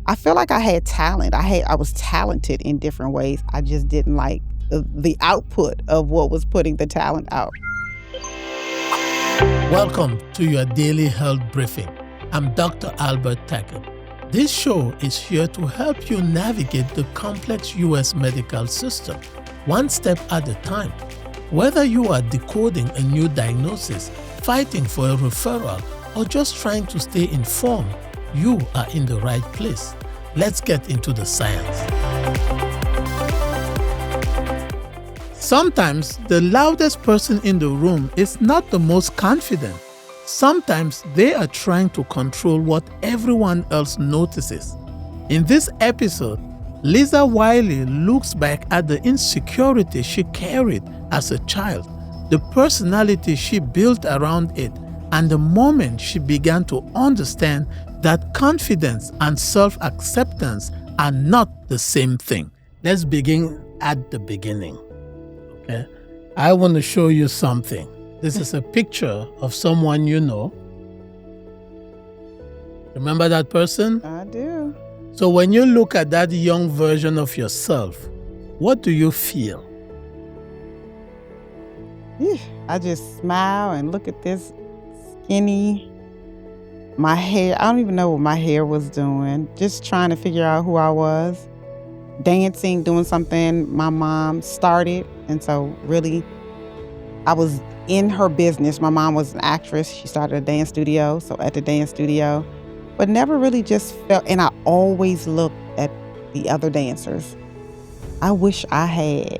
I feel like I had talent. I was talented in different ways. I just didn't like the output of what was putting the talent out. Welcome to your daily health briefing. I'm Dr. Albert Takem. This show is here to help you navigate the complex U.S. medical system, one step at a time. Whether you are decoding a new diagnosis, fighting for a referral, or just trying to stay informed, you are in the right place. Let's get into the science. Sometimes the loudest person in the room is not the most confident. Sometimes they are trying to control what everyone else notices. In this episode, Lisa Wiley looks back at the insecurity she carried as a child, the personality she built around it, and the moment she began to understand that confidence and self-acceptance are not the same thing. Let's begin at the beginning. Okay? I want to show you something. This is a picture of someone you know. Remember that person? I do. So when you look at that young version of yourself, what do you feel? I just smile and look at this skinny, my hair. I don't even know what my hair was doing. Just trying to figure out who I was. Dancing, doing something my mom started. And so really, I was in her business. My mom was an actress. She started a dance studio. So at the dance studio, but never really just felt, and I always looked at the other dancers. I wish I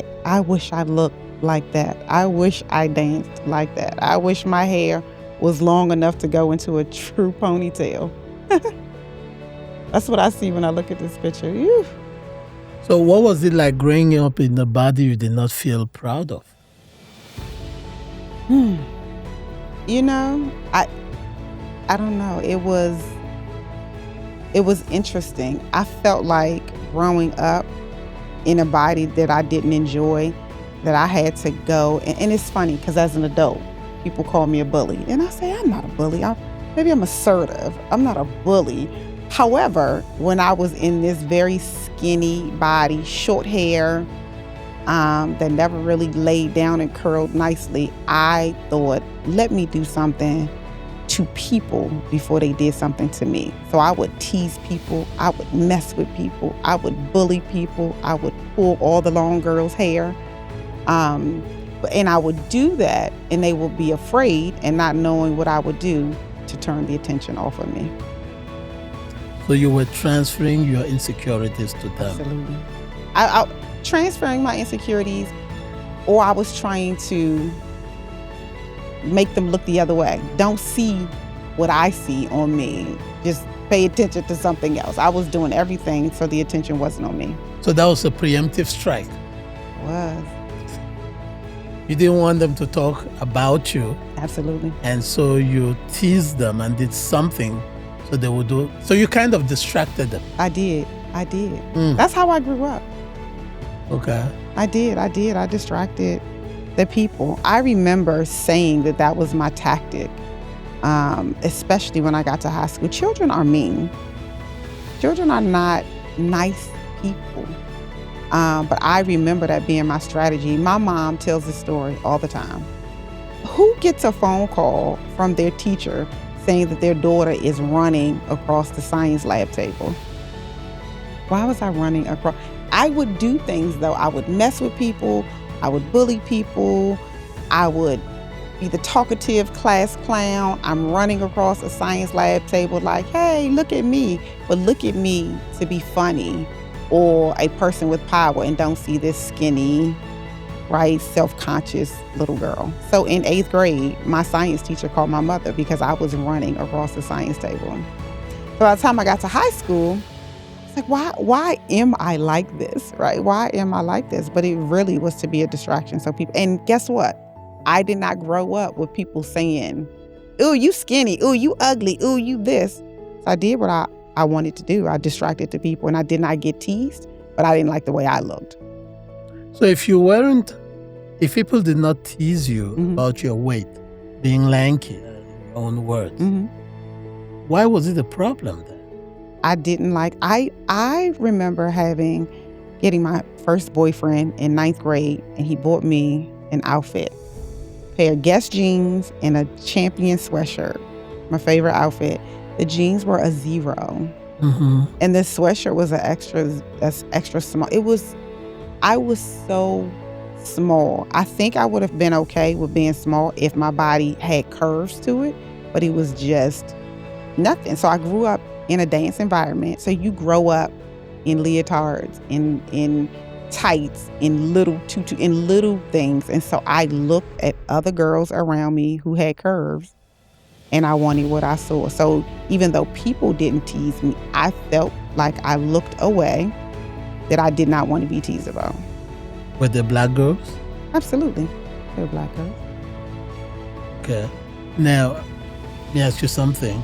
looked like that. I wish I danced like that. I wish my hair was long enough to go into a true ponytail. That's what I see when I look at this picture. Ew. So what was it like growing up in a body you did not feel proud of? You know, I don't know. It was interesting. I felt like growing up in a body that I didn't enjoy, that I had to go. And it's funny because as an adult, people call me a bully. And I say, I'm not a bully. Maybe I'm assertive. I'm not a bully. However, when I was in this very skinny body, short hair, that never really laid down and curled nicely, I thought, let me do something to people before they did something to me. So I would tease people, I would mess with people, I would bully people, I would pull all the long girls' hair. And I would do that, and they would be afraid and not knowing what I would do to turn the attention off of me. So you were transferring your insecurities to them. Absolutely. I transferring my insecurities, or I was trying to make them look the other way. Don't see what I see on me. Just pay attention to something else. I was doing everything so the attention wasn't on me. So that was a preemptive strike. It was. You didn't want them to talk about you. Absolutely. And so you teased them and did something so they would do. So you kind of distracted them. I did. That's how I grew up. Okay. I did. I distracted the people. I remember saying that was my tactic, especially when I got to high school. Children are mean. Children are not nice people. But I remember that being my strategy. My mom tells this story all the time. Who gets a phone call from their teacher saying that their daughter is running across the science lab table? Why was I running across? I would do things though. I would mess with people. I would bully people. I would be the talkative class clown. I'm running across a science lab table like, hey, look at me. But look at me to be funny or a person with power, and don't see this skinny, right, self-conscious little girl. So in 8th grade, my science teacher called my mother because I was running across the science table. So by the time I got to high school, it's like, why am I like this, right? Why am I like this? But it really was to be a distraction. So people, and guess what? I did not grow up with people saying, ooh, you skinny, ooh, you ugly, ooh, you this. So I did what I wanted to do. I distracted the people, and I did not get teased, but I didn't like the way I looked. So if people did not tease you about your weight, being lanky, in your own words, why was it a problem then? I didn't like. I remember getting my first boyfriend in 9th grade, and he bought me an outfit, pair of Guess jeans and a Champion sweatshirt. My favorite outfit. The jeans were a 0, and the sweatshirt was extra small. I was so small. I think I would have been okay with being small if my body had curves to it, but it was just nothing. So I grew up in a dance environment. So you grow up in leotards, in tights, in little tutu, in little things. And so I looked at other girls around me who had curves, and I wanted what I saw. So even though people didn't tease me, I felt like I looked away that I did not want to be teased about. Were they black girls? Absolutely. They were black girls. Okay. Now, let me ask you something.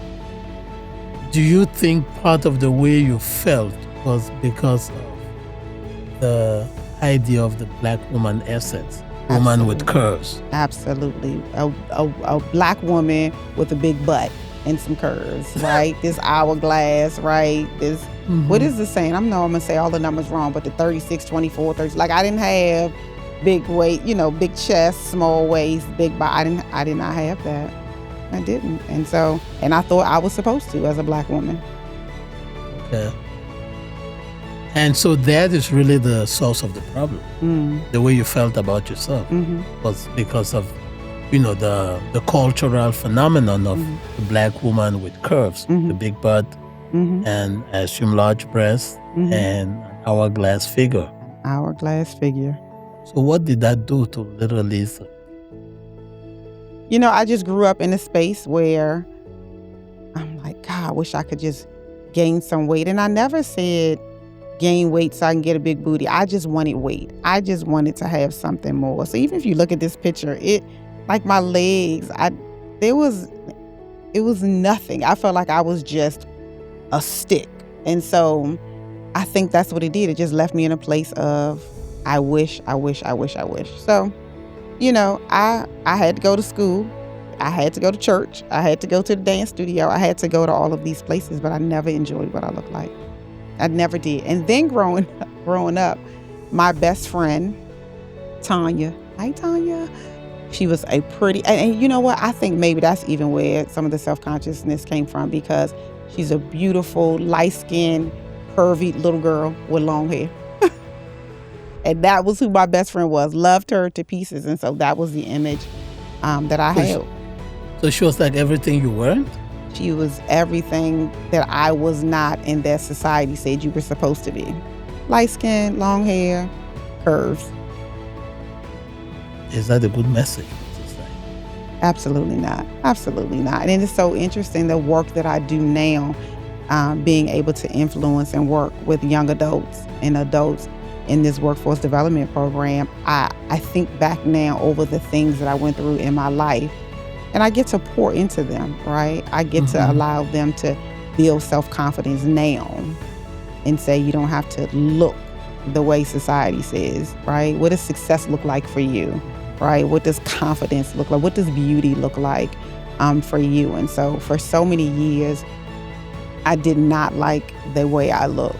Do you think part of the way you felt was because of the idea of the black woman essence? Woman with curves? Absolutely. A black woman with a big butt and some curves, right? This hourglass, right? This, what is the saying? I'm going to say all the numbers wrong, but the 36, 24, 30. Like, I didn't have big weight, big chest, small waist, big body. I did not have that. I didn't. And I thought I was supposed to as a black woman. Okay. And so that is really the source of the problem. The way you felt about yourself was because of, the cultural phenomenon of the black woman with curves, the big butt, and I assume large breasts, and an hourglass figure. Hourglass figure. So what did that do to little Lisa? I just grew up in a space where I'm like, God, I wish I could just gain some weight. And I never said gain weight so I can get a big booty. I just wanted weight. I just wanted to have something more. So even if you look at this picture, like my legs, it was nothing. I felt like I was just a stick. And so I think that's what it did. It just left me in a place of I wish. So, I had to go to school. I had to go to church. I had to go to the dance studio. I had to go to all of these places, but I never enjoyed what I looked like. I never did. And then growing up, my best friend, Tanya. Hi, Tanya. She was a pretty, and you know what? I think maybe that's even where some of the self-consciousness came from, because she's a beautiful, light-skinned, curvy little girl with long hair. And that was who my best friend was. Loved her to pieces. And so that was the image that I had. So she was like everything you weren't? She was everything that I was not and that society said you were supposed to be. Light skin, long hair, curves. Is that a good message for society? Absolutely not. Absolutely not. And it is so interesting, the work that I do now, being able to influence and work with young adults and adults in this workforce development program. I think back now over the things that I went through in my life, and I get to pour into them, right? I get to allow them to build self-confidence now and say you don't have to look the way society says, right? What does success look like for you, right? What does confidence look like? What does beauty look like for you? And so for so many years, I did not like the way I looked.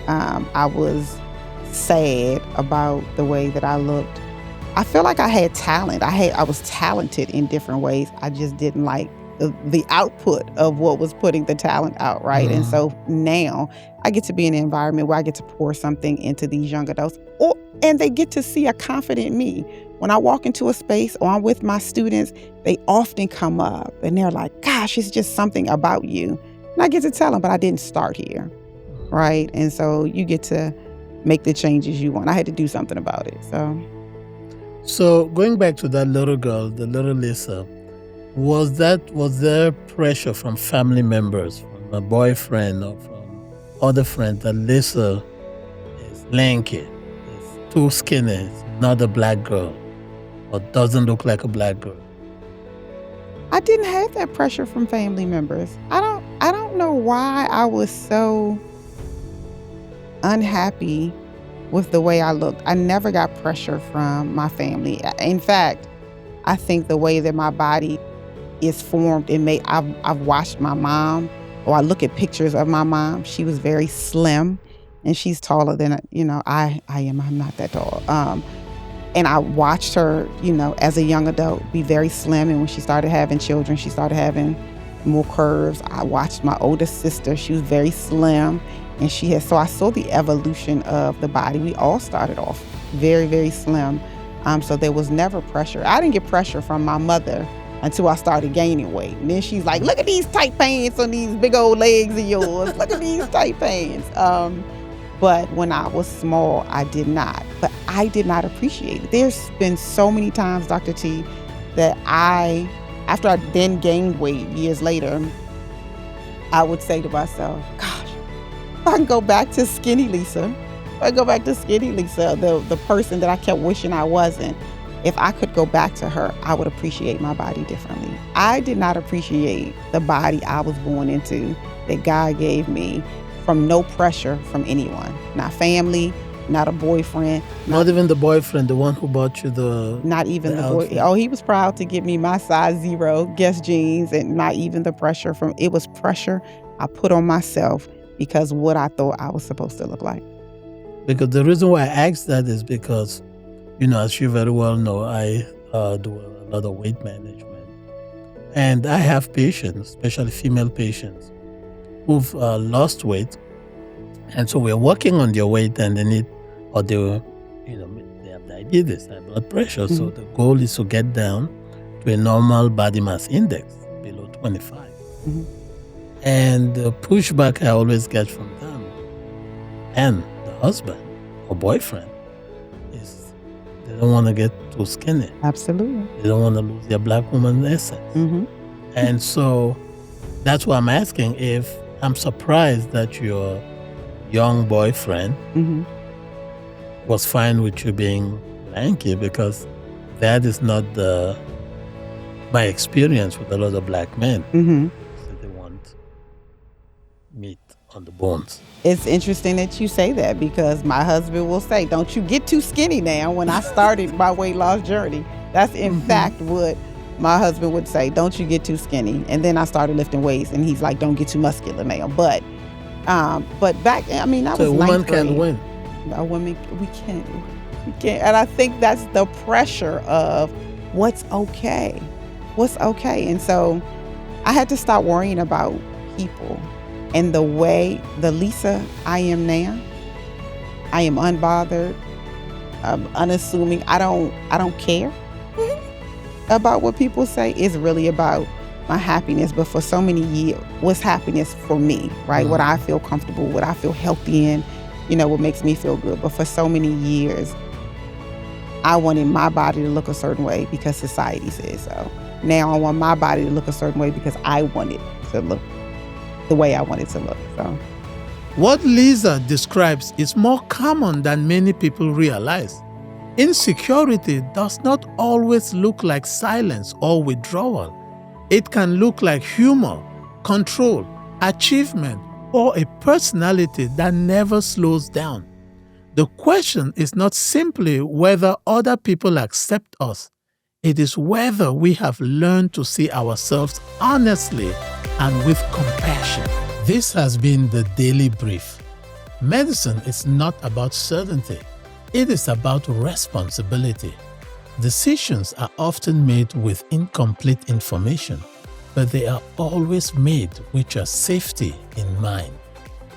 I was sad about the way that I looked. I feel like I had talent. I was talented in different ways. I just didn't like the output of what was putting the talent out, right? And so now I get to be in an environment where I get to pour something into these young adults, and they get to see a confident me. When I walk into a space or I'm with my students, they often come up and they're like, gosh, it's just something about you. And I get to tell them, but I didn't start here, right? And so you get to make the changes you want. I had to do something about it. So going back to that little girl, the little Lisa, was there pressure from family members, from a boyfriend or from other friends that Lisa is lanky, is too skinny, is not a black girl, or doesn't look like a black girl? I didn't have that pressure from family members. I don't know why I was so unhappy with the way I looked. I never got pressure from my family. In fact, I think the way that my body is formed and made, I've watched my mom or I look at pictures of my mom, she was very slim, and she's taller than, I am. I'm not that tall. And I watched her, as a young adult, be very slim. And when she started having children, she started having more curves. I watched my oldest sister. She was very slim. And so I saw the evolution of the body. We all started off very, very slim. So there was never pressure. I didn't get pressure from my mother until I started gaining weight. And then she's like, look at these tight pants on these big old legs of yours. Look at these tight pants. But when I was small, I did not. But I did not appreciate it. There's been so many times, Dr. T, that after I then gained weight years later, I would say to myself, gosh, if I can go back to skinny Lisa, the person that I kept wishing I wasn't, if I could go back to her, I would appreciate my body differently. I did not appreciate the body I was born into, that God gave me, from no pressure from anyone. Not family, not a boyfriend. Not even the boyfriend, the one who bought you not even the boy. outfit. Oh, he was proud to give me my size 0 Guess jeans, and not even the pressure it was pressure I put on myself because what I thought I was supposed to look like. Because the reason why I asked that is because, as you very well know, I do a lot of weight management. And I have patients, especially female patients, who've lost weight. And so we're working on their weight, and they have diabetes, high blood pressure. Mm-hmm. So the goal is to get down to a normal body mass index below 25. Mm-hmm. And the pushback I always get from them and the husband or boyfriend is they don't want to get too skinny. Absolutely. They don't want to lose their black woman essence. Mm-hmm. And so that's why I'm asking if I'm surprised that your young boyfriend mm-hmm. was fine with you being lanky, because that is not my experience with a lot of black men. Mm-hmm. So they want meat on the bones. It's interesting that you say that, because my husband will say, don't you get too skinny now. When I started my weight loss journey, that's in mm-hmm. fact what my husband would say, don't you get too skinny. And then I started lifting weights, and he's like, don't get too muscular now. But back, I mean, I was a woman can't win. A woman, we can't. And I think that's the pressure of what's okay. And so I had to stop worrying about people. And the Lisa I am now, I am unbothered, unassuming. I don't care about what people say. It's really about my happiness. But for so many years, what's happiness for me, right? Mm-hmm. What I feel comfortable, what I feel healthy in, what makes me feel good. But for so many years, I wanted my body to look a certain way because society says so. Now I want my body to look a certain way because I want it to look the way I want it to look. So, what Lisa describes is more common than many people realize. Insecurity does not always look like silence or withdrawal. It can look like humor, control, achievement, or a personality that never slows down. The question is not simply whether other people accept us. It is whether we have learned to see ourselves honestly and with compassion. This has been the Daily Brief. Medicine is not about certainty. It is about responsibility. Decisions are often made with incomplete information, but they are always made with your safety in mind.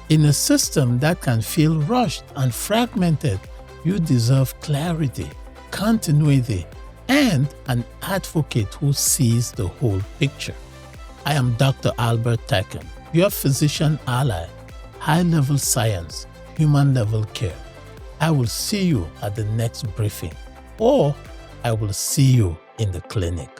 In a system that can feel rushed and fragmented, you deserve clarity, continuity, and an advocate who sees the whole picture. I am Dr. Albert Takem, your physician ally, high-level science, human-level care. I will see you at the next briefing, or I will see you in the clinic.